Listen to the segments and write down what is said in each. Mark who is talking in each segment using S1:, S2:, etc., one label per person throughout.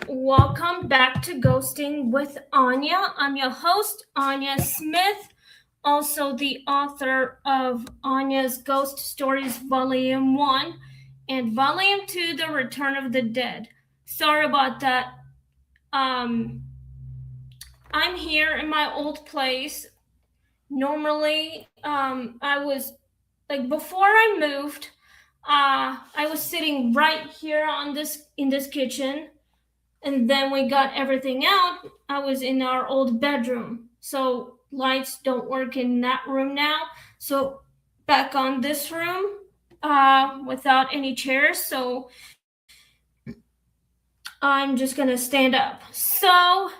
S1: Welcome back to Ghosting with Anya. I'm your host, Anya Smith, also the author of Anya's Ghost Stories Volume 1 and Volume 2, The Return of the Dead. Sorry about that. I'm here in my old place. Normally, I was like before I moved, I was sitting right here on this in this kitchen, and then we got everything out. I was in our old bedroom, so lights don't work in that room now. So back on this room, without any chairs. So I'm just gonna stand up. So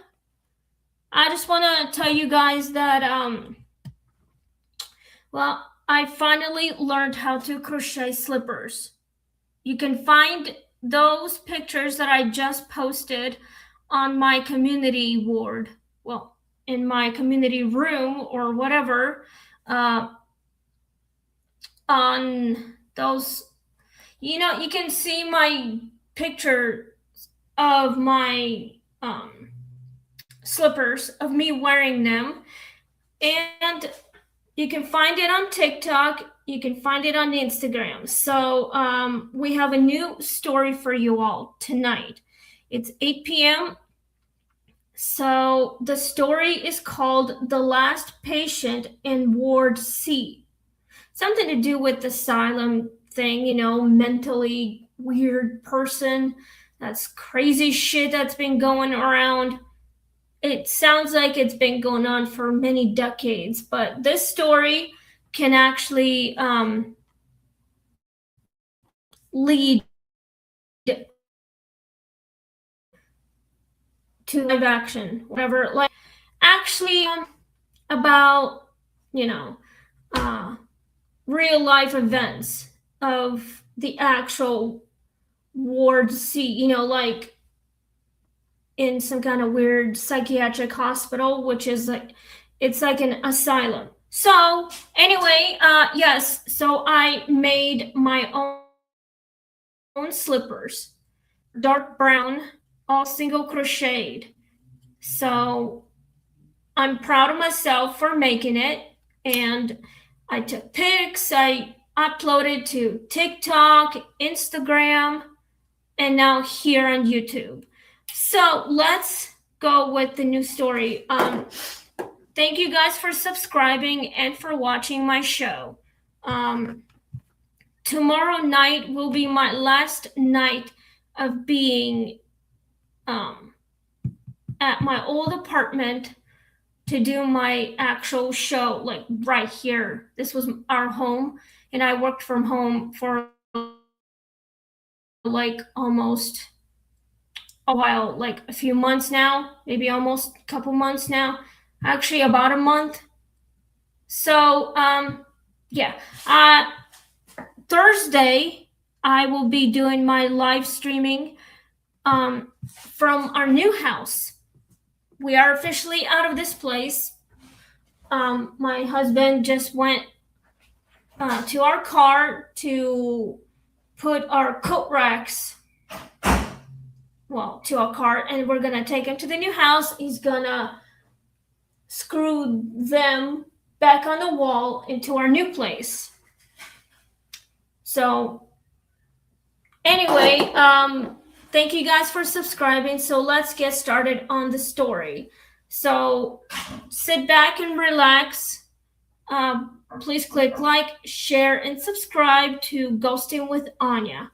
S1: I just want to tell you guys that I finally learned how to crochet slippers. You can find those pictures that I just posted on my community ward. Well, in my community room or whatever. Uh, on those, you can see my picture of my slippers, of me wearing them. And you can find it on TikTok. You can find it on Instagram. So we have a new story for you all tonight. It's 8 p.m. So the story is called The Last Patient in Ward C. Something to do with the asylum thing, mentally weird person. That's crazy shit that's been going around. It sounds like it's been going on for many decades, but this story can actually lead to live action, whatever. Like, actually, about real life events of the actual Ward C. Like in some kind of weird psychiatric hospital, which is like, it's like an asylum. So anyway, yes, so I made my own slippers, dark brown, all single crocheted. So I'm proud of myself for making it, and I took pics, I uploaded to TikTok, Instagram, and now here on YouTube. So let's go with the new story. Thank you guys for subscribing and for watching my show. Tomorrow night will be my last night of being at my old apartment to do my actual show, like right here. This was our home, and I worked from home for like almost a while, like a few months now, maybe almost a couple months now, actually about a month. So yeah, Thursday I will be doing my live streaming from our new house. We are officially out of this place. My husband just went to our car to put our coat racks, to our car, and we're gonna take him to the new house. He's gonna screw them back on the wall into our new place. So anyway, thank you guys for subscribing. So let's get started on the story. So sit back and relax. Please click like, share, and subscribe to Ghosting with Anya.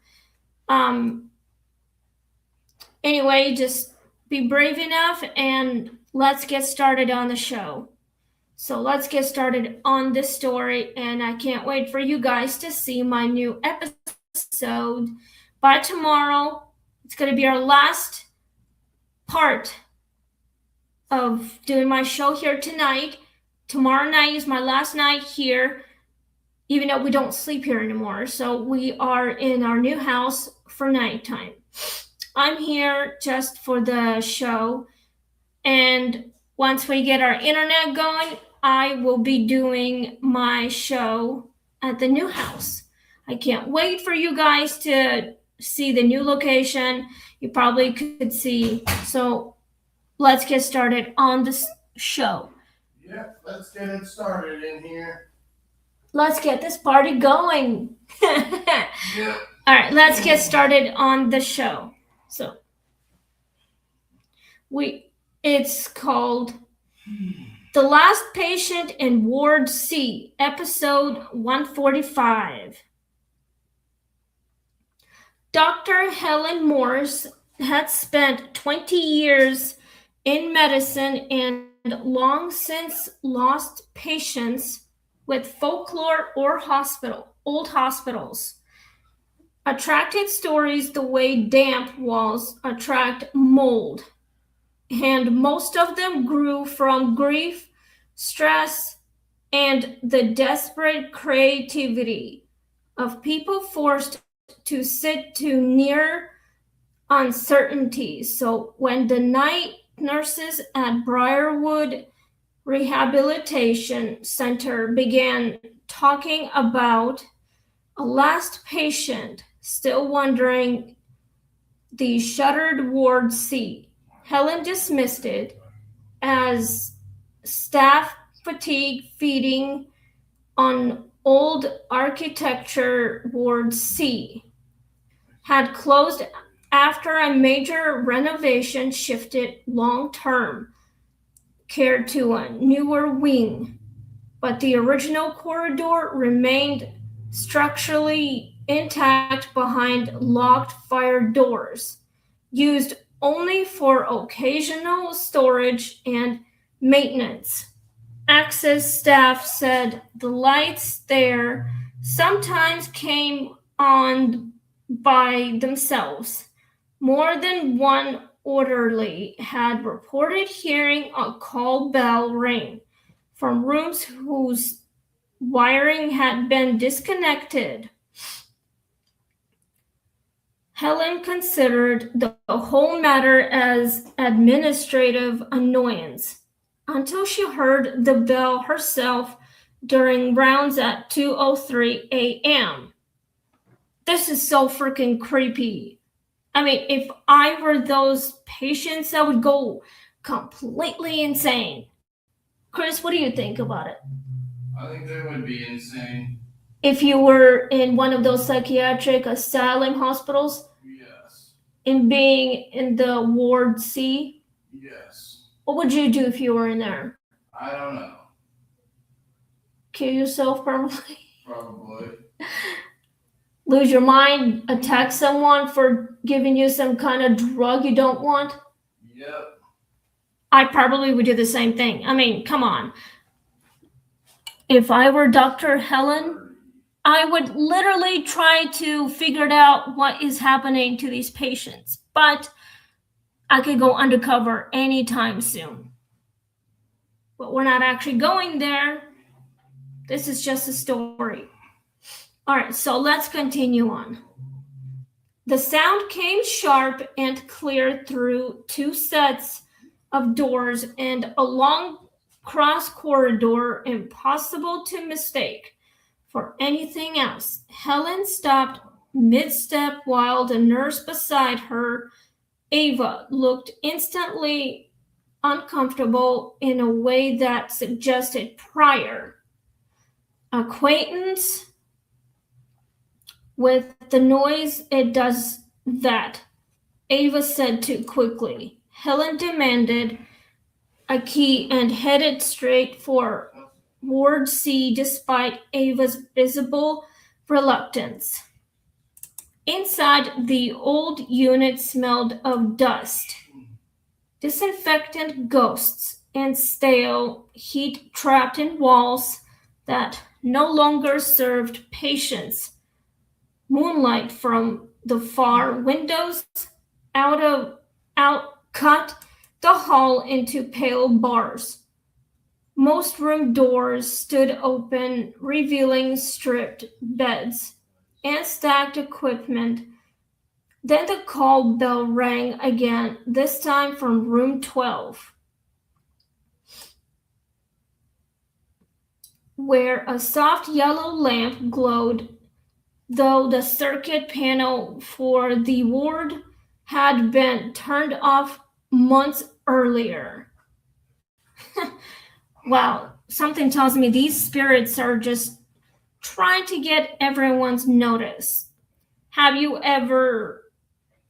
S1: Anyway, just be brave enough and let's get started on the show. So let's get started on this story, and I can't wait for you guys to see my new episode. By tomorrow, it's going to be our last part of doing my show here tonight. Tomorrow night is my last night here, even though we don't sleep here anymore. So we are in our new house for nighttime. I'm here just for the show, and once we get our internet going, I will be doing my show at the new house. I can't wait for you guys to see the new location. You probably could see. So let's get started on this show.
S2: Yep, let's get it started in here.
S1: Let's get this party going.
S2: Yep.
S1: All right, let's get started on the show. So it's called The Last Patient in Ward C, episode 145. Dr. Helen Morse had spent 20 years in medicine and long since lost patients with folklore or old hospitals. Attracted stories the way damp walls attract mold, and most of them grew from grief, stress, and the desperate creativity of people forced to sit to near uncertainty. So when the night nurses at Briarwood Rehabilitation Center began talking about a last patient still wondering the shuttered Ward C, Helen dismissed it as staff fatigue feeding on old architecture. Ward C had closed after a major renovation shifted long-term care to a newer wing, but the original corridor remained structurally intact behind locked fire doors, used only for occasional storage and maintenance. Access staff said the lights there sometimes came on by themselves. More than one orderly had reported hearing a call bell ring from rooms whose wiring had been disconnected. Helen considered the whole matter as administrative annoyance until she heard the bell herself during rounds at 2:03 a.m. This is so freaking creepy. I mean, if I were those patients, I would go completely insane. Chris, what do you think about it?
S2: I think they would be insane.
S1: If you were in one of those psychiatric asylum hospitals?
S2: Yes.
S1: In being in the Ward C?
S2: Yes.
S1: What would you do if you were in there?
S2: I don't know.
S1: Kill yourself probably?
S2: Probably.
S1: Lose your mind, attack someone for giving you some kind of drug you don't want?
S2: Yep.
S1: I probably would do the same thing. I mean, come on. If I were Dr. Helen, I would literally try to figure out what is happening to these patients. But I could go undercover anytime soon. But we're not actually going there. This is just a story. All right, so let's continue on. The sound came sharp and clear through two sets of doors and a long cross corridor, impossible to mistake for anything else. Helen stopped mid-step while the nurse beside her, Ava, looked instantly uncomfortable in a way that suggested prior acquaintance with the noise. It does that, Ava said too quickly. Helen demanded a key and headed straight for Ward C despite Ava's visible reluctance. Inside, the old unit smelled of dust, disinfectant ghosts, and stale heat trapped in walls that no longer served patients. Moonlight from the far windows cut the hall into pale bars. Most room doors stood open, revealing stripped beds and stacked equipment. Then the call bell rang again, this time from room 12, where a soft yellow lamp glowed though the circuit panel for the ward had been turned off months earlier. Wow, something tells me these spirits are just trying to get everyone's notice. Have you ever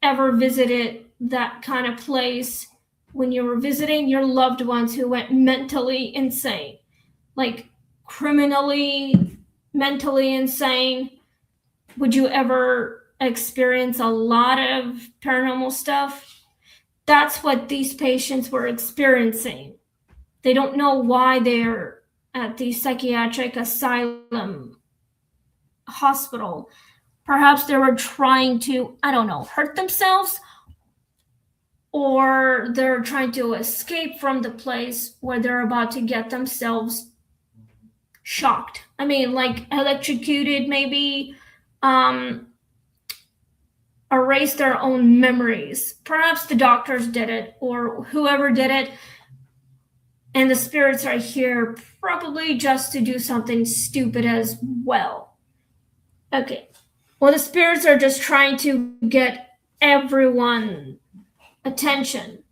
S1: visited that kind of place when you were visiting your loved ones who went mentally insane? Like criminally mentally insane? Would you ever experience a lot of paranormal stuff? That's what these patients were experiencing. They don't know why they're at the psychiatric asylum hospital. Perhaps they were trying to, I don't know, hurt themselves, or they're trying to escape from the place where they're about to get themselves shocked. I mean, like electrocuted, maybe, um, erase their own memories. Perhaps the doctors did it, or whoever did it, and the spirits are here probably just to do something stupid as well. Okay. Well, the spirits are just trying to get everyone attention.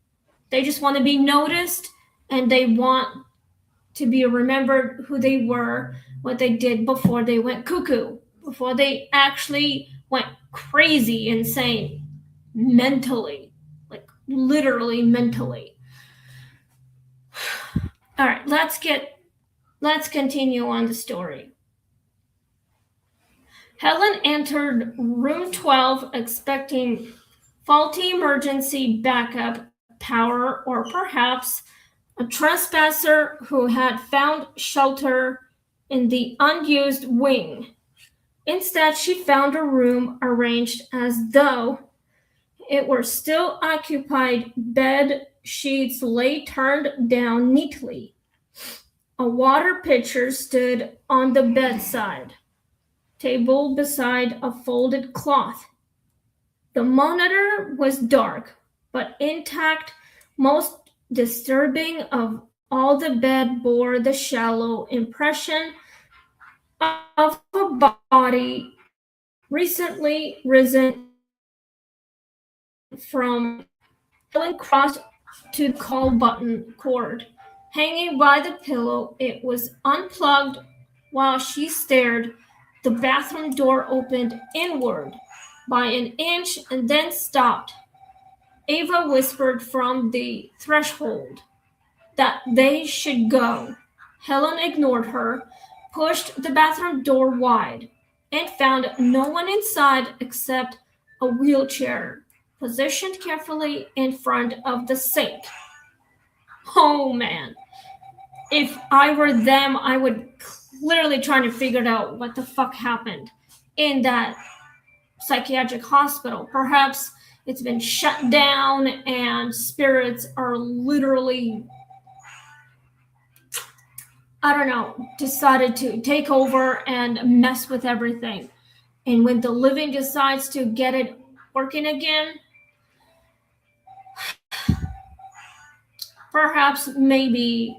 S1: They just want to be noticed, and they want to be remembered who they were, what they did before they went cuckoo, before they actually went crazy, insane, mentally, like literally mentally. All right, let's continue on the story. Helen entered room 12 expecting faulty emergency backup power, or perhaps a trespasser who had found shelter in the unused wing. Instead, she found a room arranged as though it were still occupied. Bed sheets lay turned down neatly. A water pitcher stood on the bedside table beside a folded cloth. The monitor was dark, but intact. Most disturbing of all, the bed bore the shallow impression of a body recently risen from. Helen crossed to the call button cord hanging by the pillow. It was unplugged. While she stared, the bathroom door opened inward by an inch and then stopped. Ava whispered from the threshold that they should go. Helen ignored her, pushed the bathroom door wide, and found no one inside except a wheelchair positioned carefully in front of the sink. Oh man, if I were them, I would clearly try to figure out what the fuck happened in that psychiatric hospital. Perhaps it's been shut down and spirits are literally, I don't know, decided to take over and mess with everything. And when the living decides to get it working again, perhaps maybe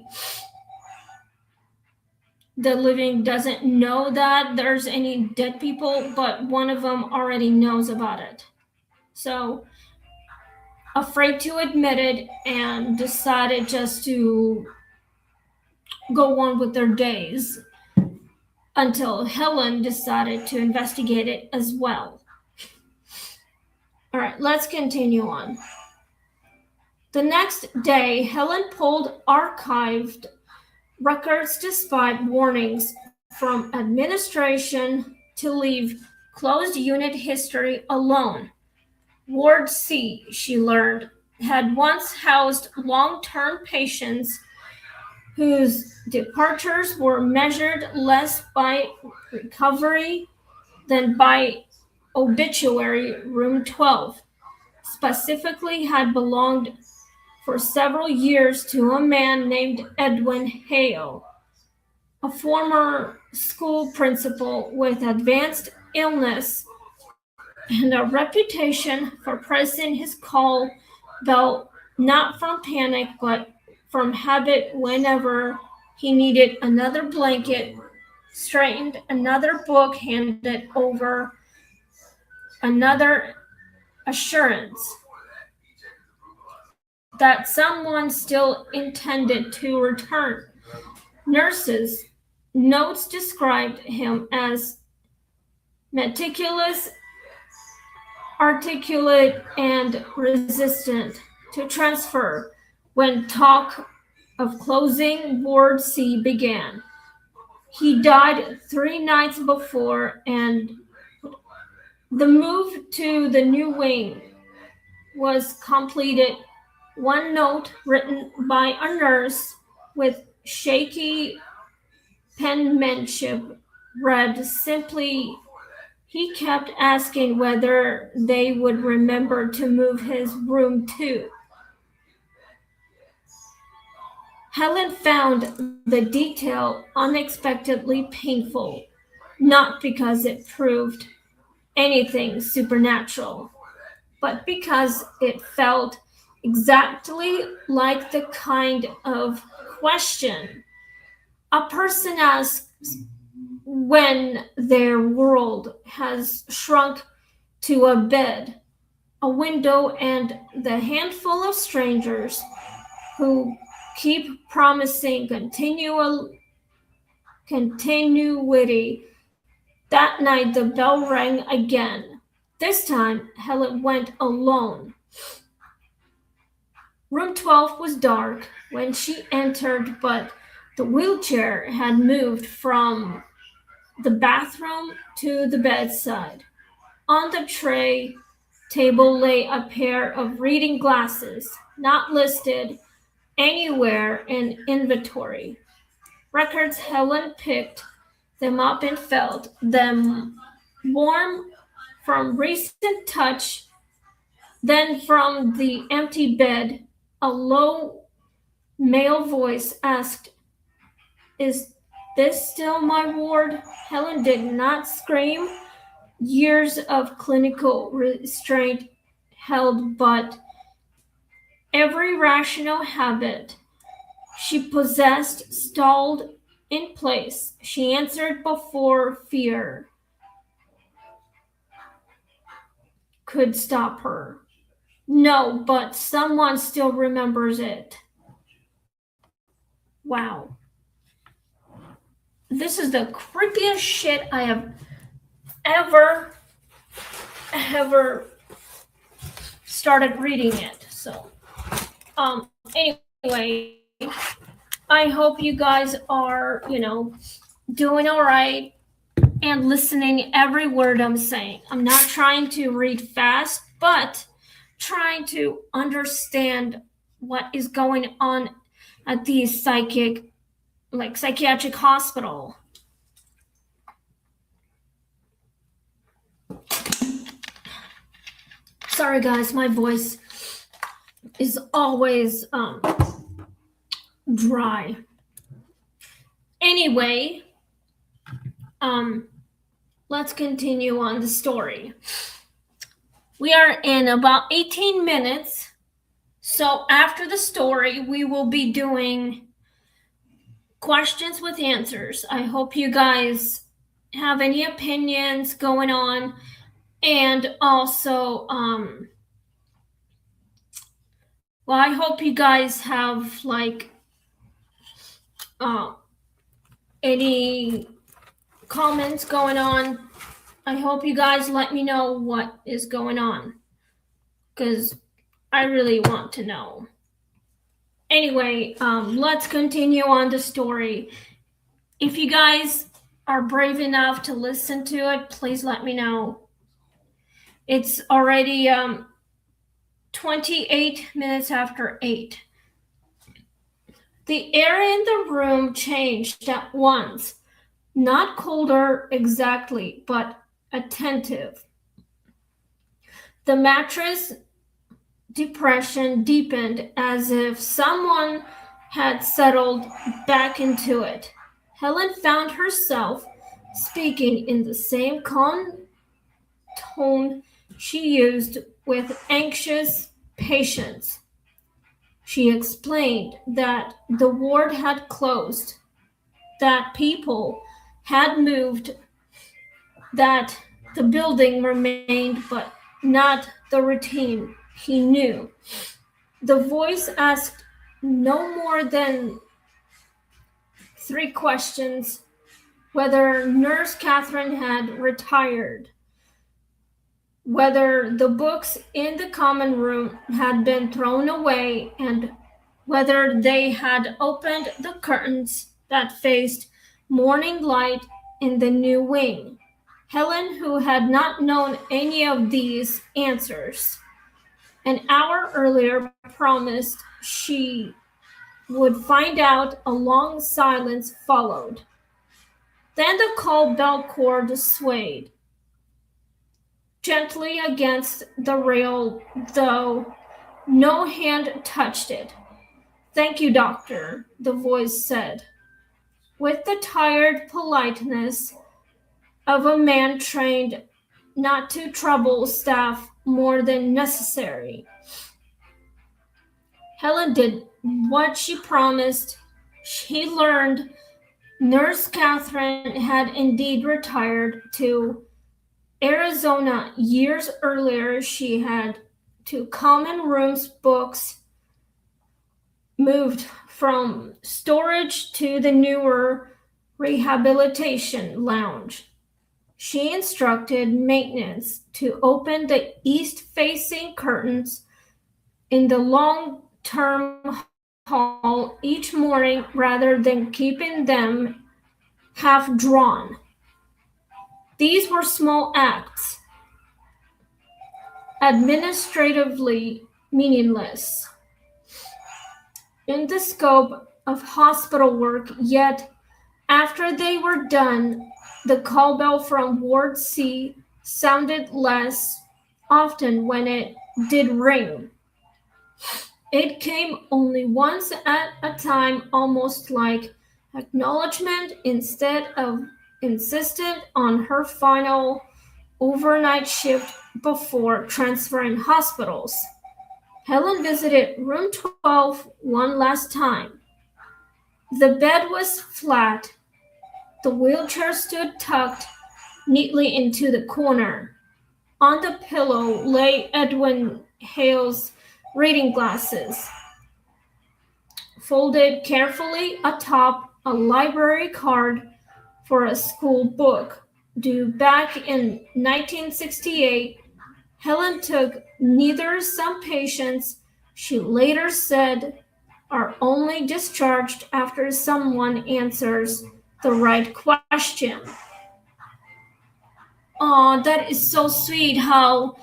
S1: the living doesn't know that there's any dead people, but one of them already knows about it. So, afraid to admit it, and decided just to go on with their days until Helen decided to investigate it as well. All right, let's continue on. The next day, Helen pulled archived records despite warnings from administration to leave closed unit history alone. Ward C, she learned, had once housed long-term patients whose departures were measured less by recovery than by obituary. Room 12 specifically had belonged for several years to a man named Edwin Hale, a former school principal with advanced illness and a reputation for pressing his call bell not from panic but from habit. Whenever he needed another blanket straightened, another book handed over, another assurance that someone still intended to return. Nurses' notes described him as meticulous, articulate, and resistant to transfer when talk of closing Ward C began. He died 3 nights before, and the move to the new wing was completed. One note written by a nurse with shaky penmanship read simply, he kept asking whether they would remember to move his room too. Helen found the detail unexpectedly painful, not because it proved anything supernatural, but because it felt exactly like the kind of question a person asks when their world has shrunk to a bed, a window, and the handful of strangers who keep promising continuity. That night the bell rang again. This time Helen went alone. Room 12 was dark when she entered, but the wheelchair had moved from the bathroom to the bedside. On the tray table lay a pair of reading glasses, not listed anywhere in inventory. Records. Helen picked them up and felt them warm from recent touch. Then from the empty bed, a low male voice asked, "Is this still my ward?" Helen did not scream. Years of clinical restraint held, but every rational habit she possessed stalled in place. She answered before fear could stop her. "No, but someone still remembers it." Wow. This is the creepiest shit I have ever started reading it. So, anyway, I hope you guys are, doing all right and listening every word I'm saying. I'm not trying to read fast, but trying to understand what is going on at the psychiatric hospital. Sorry guys, my voice is always dry. Anyway, let's continue on the story. We are in about 18 minutes. So after the story, we will be doing questions with answers. I hope you guys have any opinions going on, and also I hope you guys have any comments going on. I hope you guys let me know what is going on, because I really want to know. Anyway, let's continue on the story. If you guys are brave enough to listen to it, please let me know. It's already 28 minutes after 8. The air in the room changed at once. Not colder exactly, but attentive. The mattress depression deepened as if someone had settled back into it. Helen found herself speaking in the same calm tone she used with anxious patience. She explained that the ward had closed, that people had moved, that The building remained, but not the routine he knew. The voice asked no more than three questions: whether Nurse Catherine had retired, whether the books in the common room had been thrown away, and whether they had opened the curtains that faced morning light in the new wing. Helen, who had not known any of these answers an hour earlier, promised she would find out. A long silence followed. Then the call bell cord swayed gently against the rail, though no hand touched it. "Thank you, doctor," the voice said, with the tired politeness of a man trained not to trouble staff more than necessary. Helen did what she promised. She learned Nurse Catherine had indeed retired to Arizona years earlier. She had to common rooms books moved from storage to the newer rehabilitation lounge. She instructed maintenance to open the east-facing curtains in the long-term hall each morning rather than keeping them half drawn. These were small acts, administratively meaningless in the scope of hospital work, yet after they were done, the call bell from Ward C sounded less often when it did ring. It came only once at a time, almost like acknowledgement, instead of insistent on her final overnight shift before transferring hospitals. Helen visited room 12 one last time. The bed was flat. The wheelchair stood tucked neatly into the corner. On the pillow lay Edwin Hale's reading glasses, folded carefully atop a library card for a school book due back in 1968. Helen took neither. Some patients, she later said, are only discharged after someone answers the right question. Oh, that is so sweet how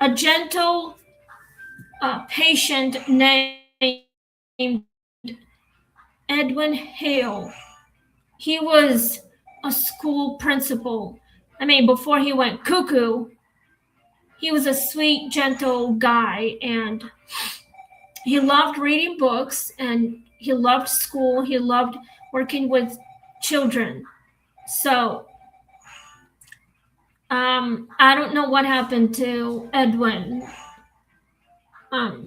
S1: a gentle patient named Edwin Hale, he was a school principal. I mean, before he went cuckoo, he was a sweet, gentle guy, and he loved reading books, and he loved school. He loved working with children. So, I don't know what happened to Edwin. I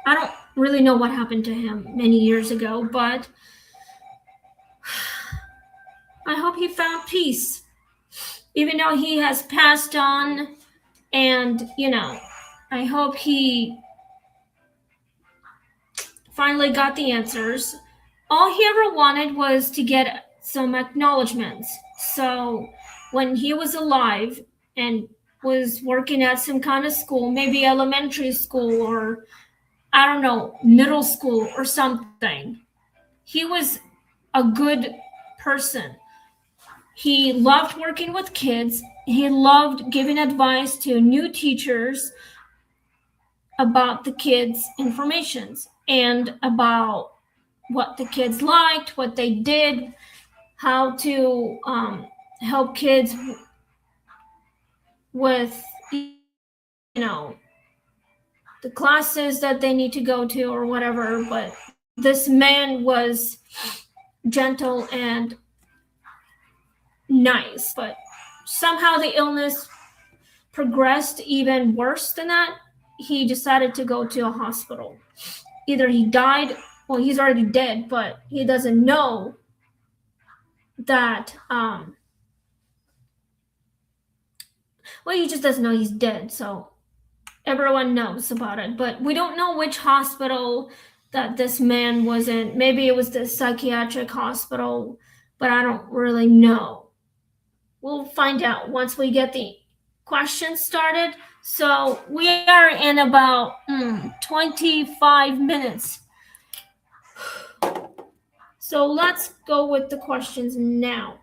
S1: don't really know what happened to him many years ago, but I hope he found peace, even though he has passed on. And, I hope he finally got the answers. All he ever wanted was to get some acknowledgments. So when he was alive and was working at some kind of school, maybe elementary school or, I don't know, middle school or something, he was a good person. He loved working with kids. He loved giving advice to new teachers about the kids' informations and about what the kids liked, what they did, how to help kids with, the classes that they need to go to or whatever. But this man was gentle and nice, but somehow the illness progressed even worse than that. He decided to go to a hospital. Either he died, well, he's already dead, but he doesn't know that Well, he just doesn't know he's dead, so everyone knows about it. But we don't know which hospital that this man was in. Maybe it was the psychiatric hospital, but I don't really know. We'll find out once we get the questions started. So we are in about 25 minutes. So let's go with the questions now.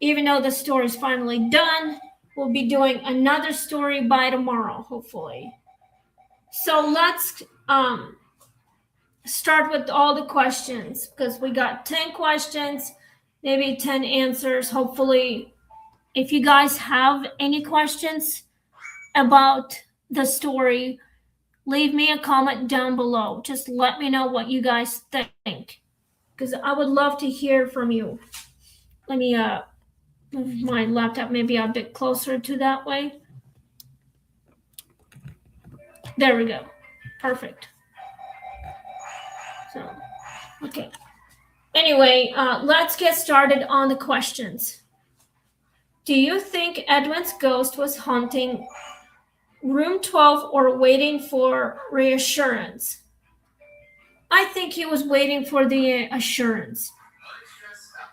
S1: Even though the story is finally done, we'll be doing another story by tomorrow, hopefully. So let's start with all the questions because we got 10 questions, maybe 10 answers. Hopefully, if you guys have any questions about the story, leave me a comment down below. Just let me know what you guys think because I would love to hear from you. Let me move my laptop maybe a bit closer to that way. There we go. Perfect. So, okay. Anyway, let's get started on the questions. Do you think Edwin's ghost was haunting room 12 or waiting for reassurance? I think he was waiting for the assurance.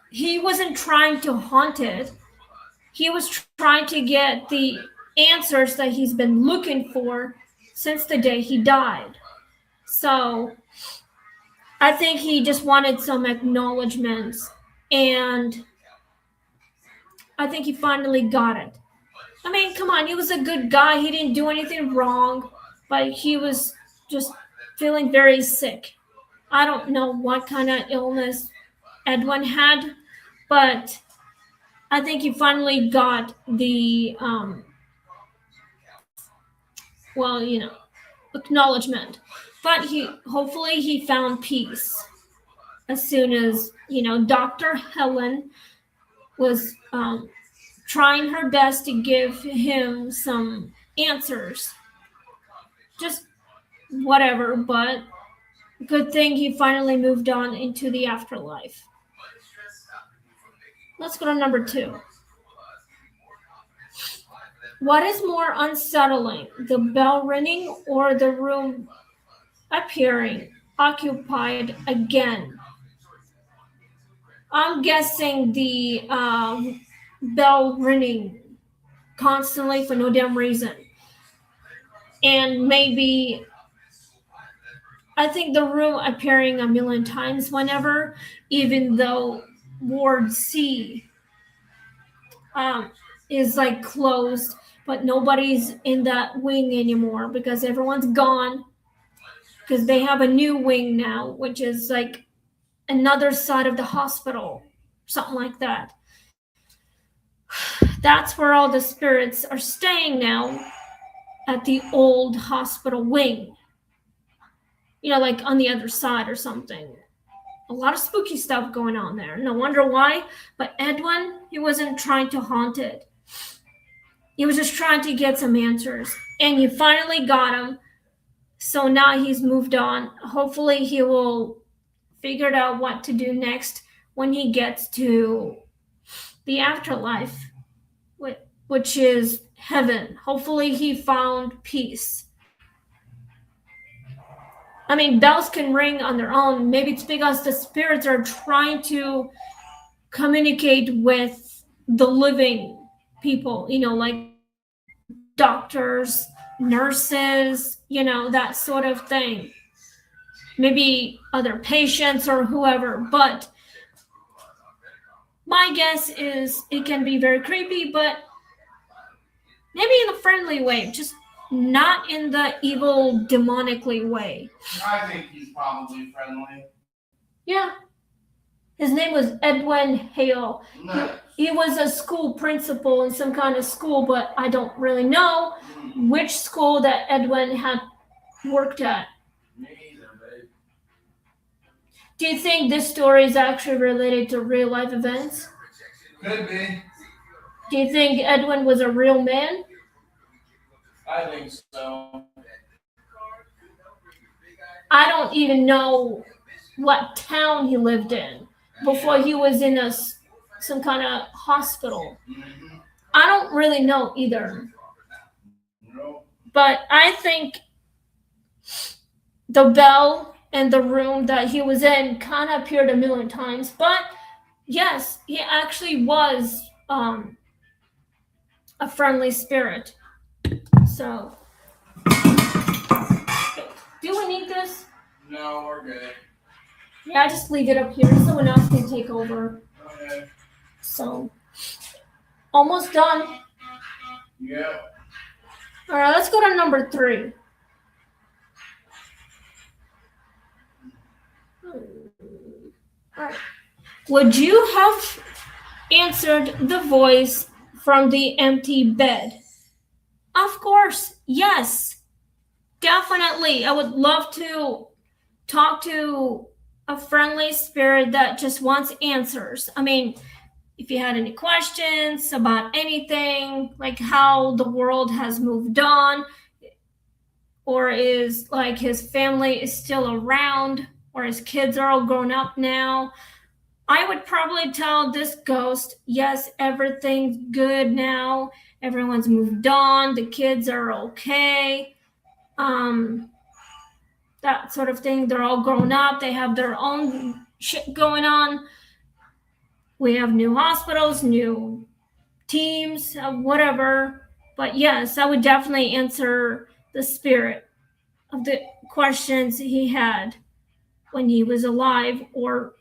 S1: He wasn't trying to haunt it. He was trying to get the answers that he's been looking for since the day he died. So I think he just wanted some acknowledgments, and I think he finally got it. I mean, come on, he was a good guy. He didn't do anything wrong, but he was just feeling very sick. I don't know what kind of illness Edwin had, but I think he finally got the, well, acknowledgement. But hopefully he found peace as soon as, Dr. Helen was trying her best to give him some answers. Just whatever, but good thing he finally moved on into the afterlife. Let's go to number 2. What is more unsettling, the bell ringing or the room appearing occupied again? I'm guessing the bell ringing constantly for no damn reason. And maybe I think the room appearing a million times whenever, even though Ward C is like closed, but nobody's in that wing anymore because everyone's gone. Because they have a new wing now, which is like another side of the hospital, something like that. That's where all the spirits are staying now, at the old hospital wing. Like on the other side or something. A lot of spooky stuff going on there. No wonder why. But Edwin, he wasn't trying to haunt it. He was just trying to get some answers. And he finally got them. So now he's moved on. Hopefully he will figure out what to do next when he gets to the afterlife, which is heaven. Hopefully he found peace. I mean, bells can ring on their own. Maybe it's because the spirits are trying to communicate with the living people, like doctors, nurses, that sort of thing. Maybe other patients or whoever. But my guess is it can be very creepy, but maybe in a friendly way, just not in the evil, demonically way.
S2: I think he's probably friendly.
S1: Yeah. His name was Edwin Hale.
S2: Nice.
S1: He was a school principal in some kind of school, but I don't really know which school that Edwin had worked at.
S2: Me either, babe.
S1: Do you think this story is actually related to real life events?
S2: Could be.
S1: Do you think Edwin was a real man?
S2: I think so.
S1: I don't even know what town he lived in before he was in some kind of hospital.
S2: Mm-hmm.
S1: I don't really know either. But I think the bell and the room that he was in kind of appeared a million times. But yes, he actually was a friendly spirit. So, do we need this?
S2: No, we're good.
S1: Yeah, just leave it up here. Someone else can take over.
S2: Okay.
S1: So, almost done.
S2: Yep.
S1: All right, let's go to number 3. All right. Would you have answered the voice from the empty bed? Of course, yes. Definitely. I would love to talk to a friendly spirit that just wants answers. I mean, if you had any questions about anything, like how the world has moved on, or is like his family is still around, or his kids are all grown up now, I would probably tell this ghost, yes, everything's good now. Everyone's moved on. The kids are okay. That sort of thing. They're all grown up. They have their own shit going on. We have new hospitals, new teams, whatever. But yes, I would definitely answer the spirit of the questions he had when he was alive or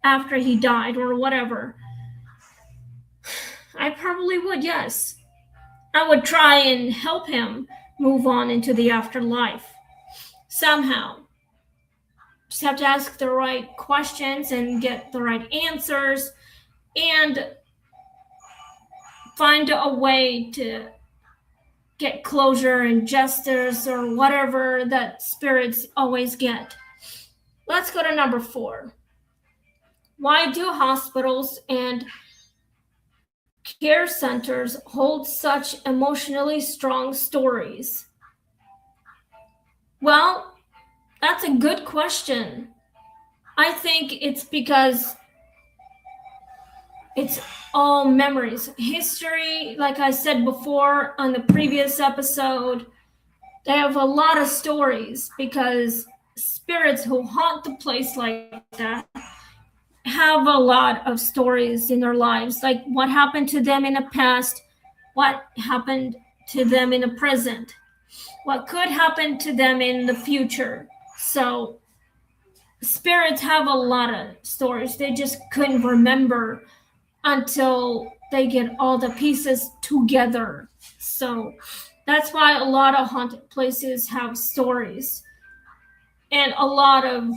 S1: after he died or whatever. I probably would, yes. I would try and help him move on into the afterlife somehow. Just have to ask the right questions and get the right answers and find a way to get closure and justice or whatever that spirits always get. Let's go to number 4. Why do hospitals and care centers hold such emotionally strong stories? Well, that's a good question. I think it's because it's all memories. History, like I said before on the previous episode, they have a lot of stories because spirits who haunt the place like that have a lot of stories in their lives, like what happened to them in the past, what happened to them in the present, what could happen to them in the future. So spirits have a lot of stories. They just couldn't remember until they get all the pieces together. So that's why a lot of haunted places have stories and a lot of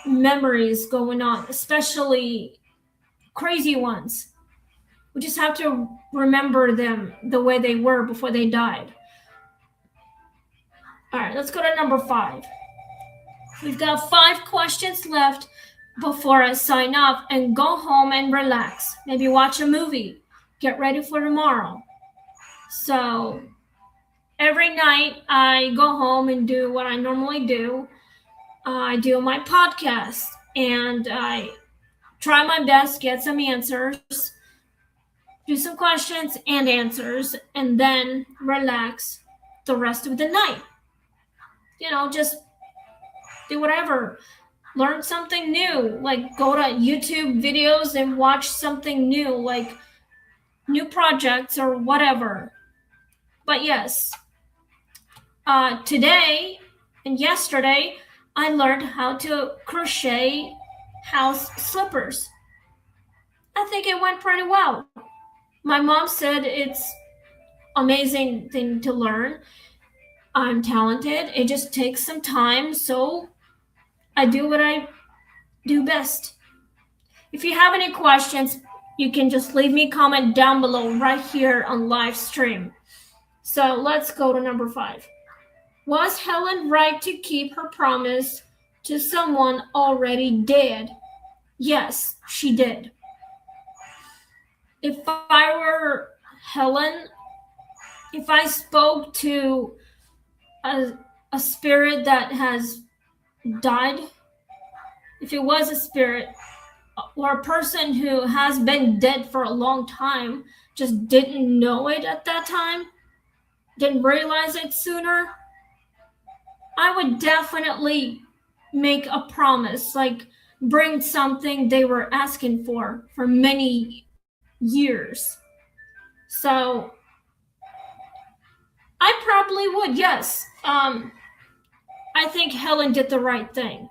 S1: memories going on, especially crazy ones. We just have to remember them the way they were before they died. All right, let's go to number 5. We've got 5 questions left before I sign off and go home and relax. Maybe watch a movie, get ready for tomorrow. So every night I go home and do what I normally do. I do my podcast and I try my best, get some answers, do some questions and answers, and then relax the rest of the night. Just do whatever. Learn something new, like go to YouTube videos and watch something new, like new projects or whatever. But yes, today and yesterday, I learned how to crochet house slippers. I think it went pretty well. My mom said it's amazing thing to learn. I'm talented. It just takes some time, so I do what I do best. If you have any questions, you can just leave me a comment down below right here on live stream. So let's go to number 5. Was Helen right to keep her promise to someone already dead? Yes, she did. If I were Helen, if I spoke to a spirit that has died, if it was a spirit or a person who has been dead for a long time, just didn't know it at that time, didn't realize it sooner, I would definitely make a promise, like bring something they were asking for many years. So I probably would, yes. I think Helen did the right thing.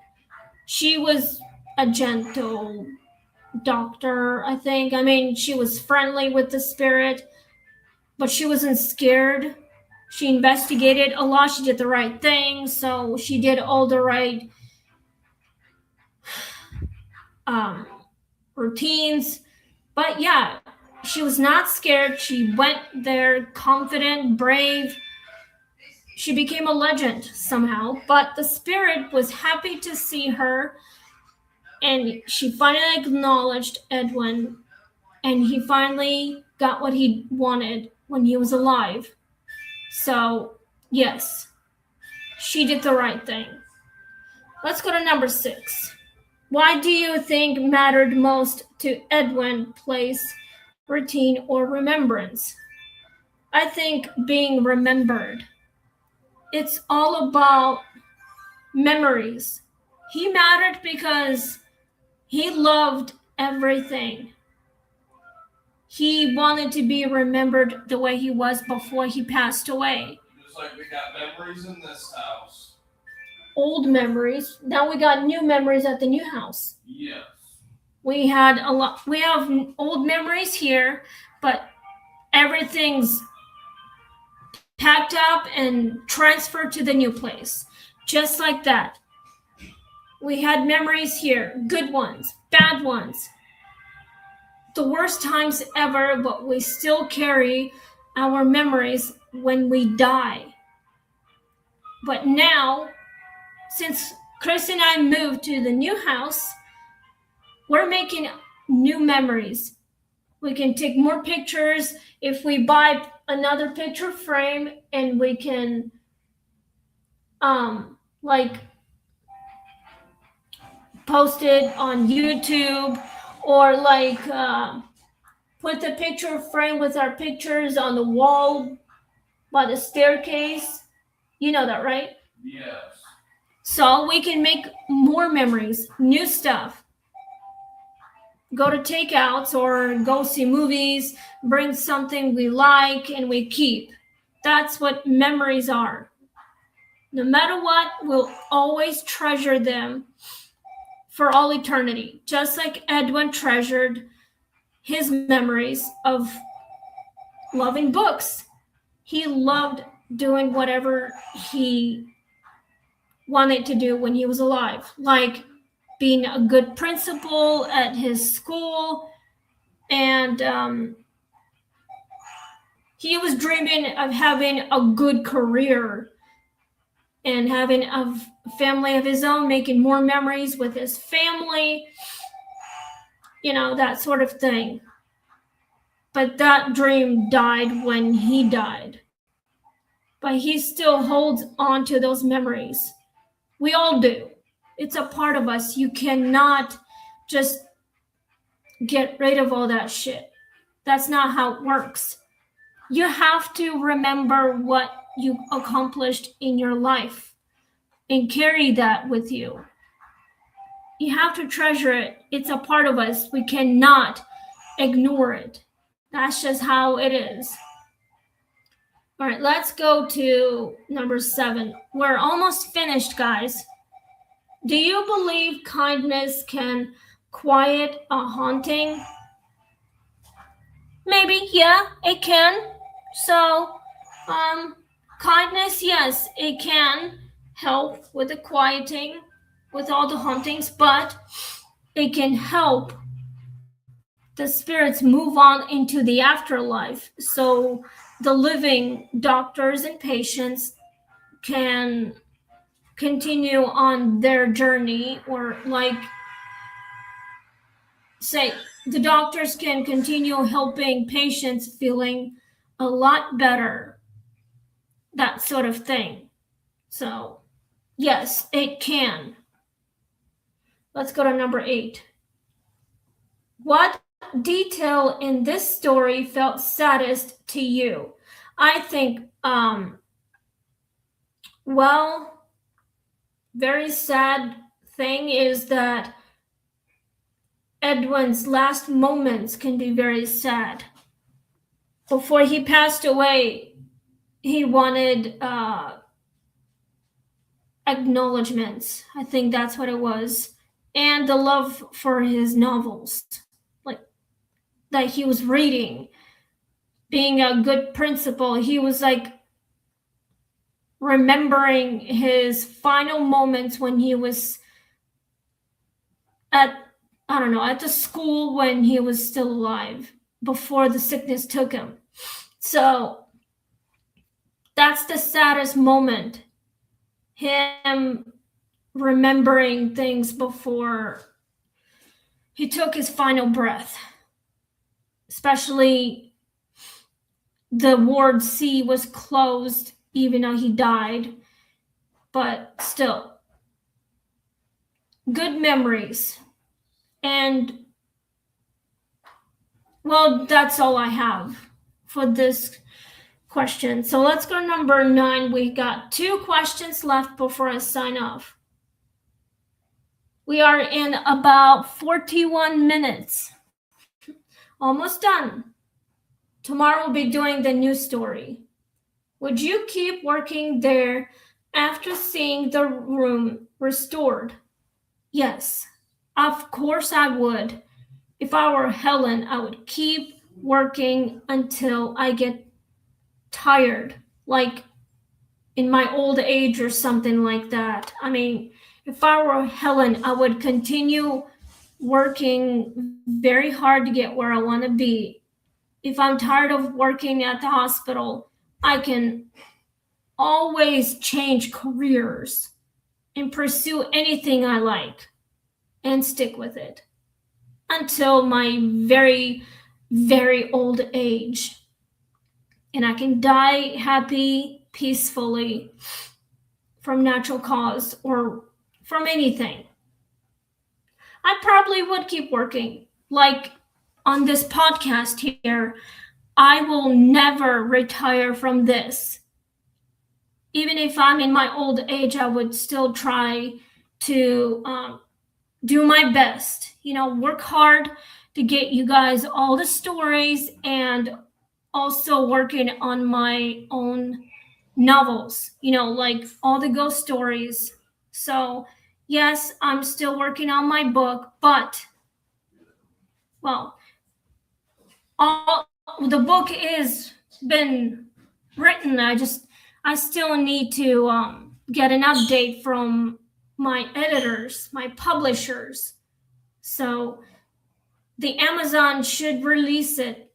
S1: She was a gentle doctor, I think. I mean, she was friendly with the spirit, but she wasn't scared. She investigated a lot. She did the right thing. So she did all the right um, routines. But yeah, she was not scared. She went there confident, brave. She became a legend somehow. But the spirit was happy to see her, and she finally acknowledged Edwin, and he finally got what he wanted when he was alive. So, yes, she did the right thing. Let's go to number 6. Why do you think mattered most to Edwin? Place, routine, or remembrance? I think being remembered. It's all about memories. He mattered because he loved everything. He wanted to be remembered the way he was before he passed away.
S2: Just like we got memories in this house.
S1: Old memories. Now we got new memories at the new house.
S2: Yes.
S1: We had a lot. We have old memories here, but everything's packed up and transferred to the new place. Just like that. We had memories here, good ones, bad ones, the worst times ever, but we still carry our memories when we die. But now, since Chris and I moved to the new house, we're making new memories. We can take more pictures if we buy another picture frame, and we can like post it on YouTube, or like put the picture frame with our pictures on the wall by the staircase. You know that, right?
S2: Yes.
S1: So we can make more memories, new stuff. Go to takeouts or go see movies, bring something we like and we keep. That's what memories are. No matter what, we'll always treasure them for all eternity, just like Edwin treasured his memories of loving books. He loved doing whatever he wanted to do when he was alive, like being a good principal at his school, and he was dreaming of having a good career and having a family of his own, making more memories with his family, that sort of thing. But that dream died when he died. But he still holds on to those memories. We all do. It's a part of us. You cannot just get rid of all that shit. That's not how it works. You have to remember what you accomplished in your life and carry that with you. You have to treasure it. It's a part of us. We cannot ignore it. That's just how it is. All right, let's go to number 7. We're almost finished, guys. Do you believe kindness can quiet a haunting? Maybe, yeah, it can. So, kindness, yes, it can help with the quieting, with all the hauntings, but it can help the spirits move on into the afterlife. So the living doctors and patients can continue on their journey, or like say the doctors can continue helping patients feeling a lot better, that sort of thing. So yes, it can. Let's go to number 8. What detail in this story felt saddest to you? I think Um, well, very sad thing is that Edwin's last moments can be very sad. Before he passed away, he wanted acknowledgments. I think that's what it was. And the love for his novels, like that he was reading, being a good principal. He was like remembering his final moments when he was at, I don't know, at the school when he was still alive before the sickness took him. So that's the saddest moment. Him remembering things before he took his final breath. Especially the Ward C was closed even though he died. But still, good memories. And well, that's all I have for this question. So let's go to number 9. We got 2 questions left before I sign off. We are in about 41 minutes. Almost done. Tomorrow we'll be doing the news story. Would you keep working there after seeing the room restored? Yes, of course I would. If I were Helen, I would keep working until I get tired, like in my old age or something like that. I mean, if I were Helen, I would continue working very hard to get where I want to be. If I'm tired of working at the hospital, I can always change careers and pursue anything I like and stick with it until my very, very old age. And I can die happy, peacefully from natural cause or from anything. I probably would keep working. Like on this podcast here, I will never retire from this. Even if I'm in my old age, I would still try to do my best. Work hard to get you guys all the stories and also working on my own novels, like all the ghost stories. So, yes, I'm still working on my book, but, well, all the book is been written. I still need to get an update from my editors, my publishers. So the Amazon should release it.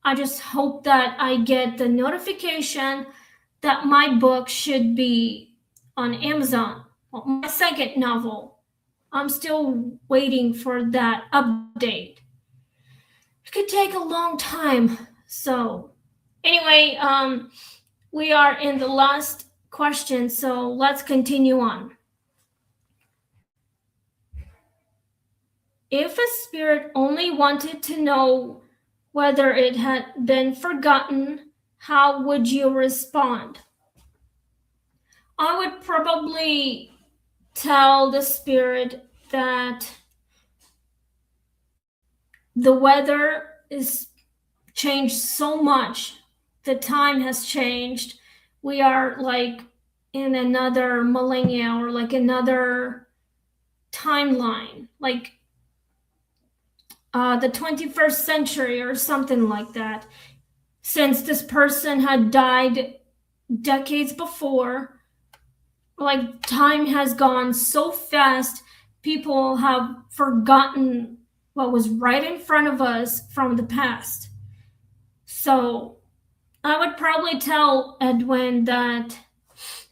S1: I just hope that I get the notification that my book should be on Amazon. Well, my second novel, I'm still waiting for that update. It could take a long time. So anyway, we are in the last question, so let's continue on. If a spirit only wanted to know whether it had been forgotten, how would you respond? I would probably tell the spirit that the weather is changed so much. The time has changed. We are like in another millennia or like another timeline, like the 21st century or something like that. Since this person had died decades before, like time has gone so fast, people have forgotten what was right in front of us from the past. So I would probably tell Edwin that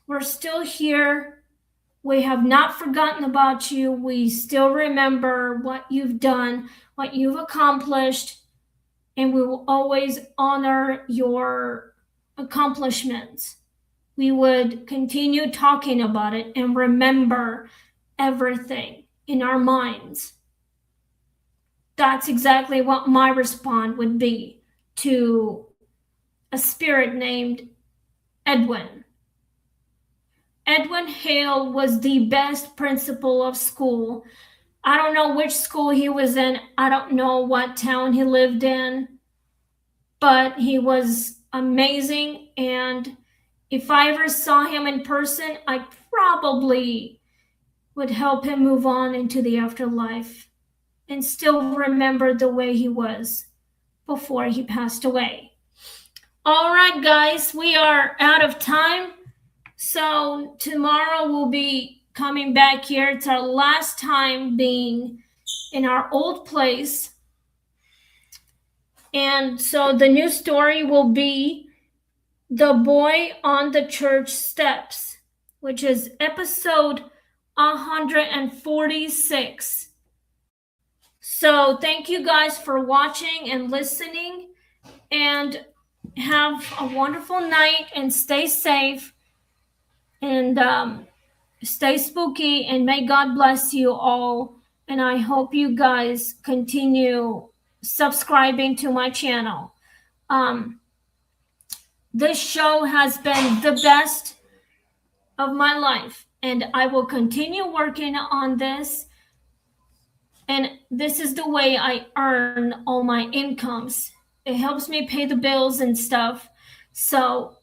S1: we're still here. We have not forgotten about you. We still remember what you've done, what you've accomplished, and we will always honor your accomplishments. We would continue talking about it and remember everything in our minds. That's exactly what my response would be to a spirit named Edwin. Edwin Hale was the best principal of school. I don't know which school he was in. I don't know what town he lived in, but he was amazing. And if I ever saw him in person, I probably would help him move on into the afterlife and still remember the way he was before he passed away. All right, guys, we are out of time. So tomorrow we'll be coming back here. It's our last time being in our old place. And so the new story will be The Boy on the Church Steps, which is episode 146. So thank you guys for watching and listening, and have a wonderful night and stay safe and stay spooky, and may God bless you all. And I hope you guys continue subscribing to my channel. This show has been the best of my life, and I will continue working on this. And this is the way I earn all my incomes. It helps me pay the bills and stuff. So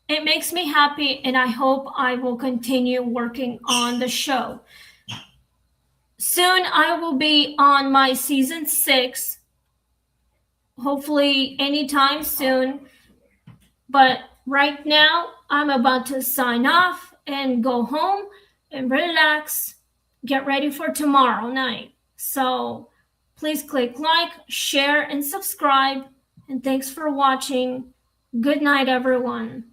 S1: it makes me happy, and I hope I will continue working on the show. Soon I will be on my season 6, hopefully anytime soon. But right now, I'm about to sign off and go home and relax, get ready for tomorrow night. So please click like, share, and subscribe. And thanks for watching. Good night, everyone.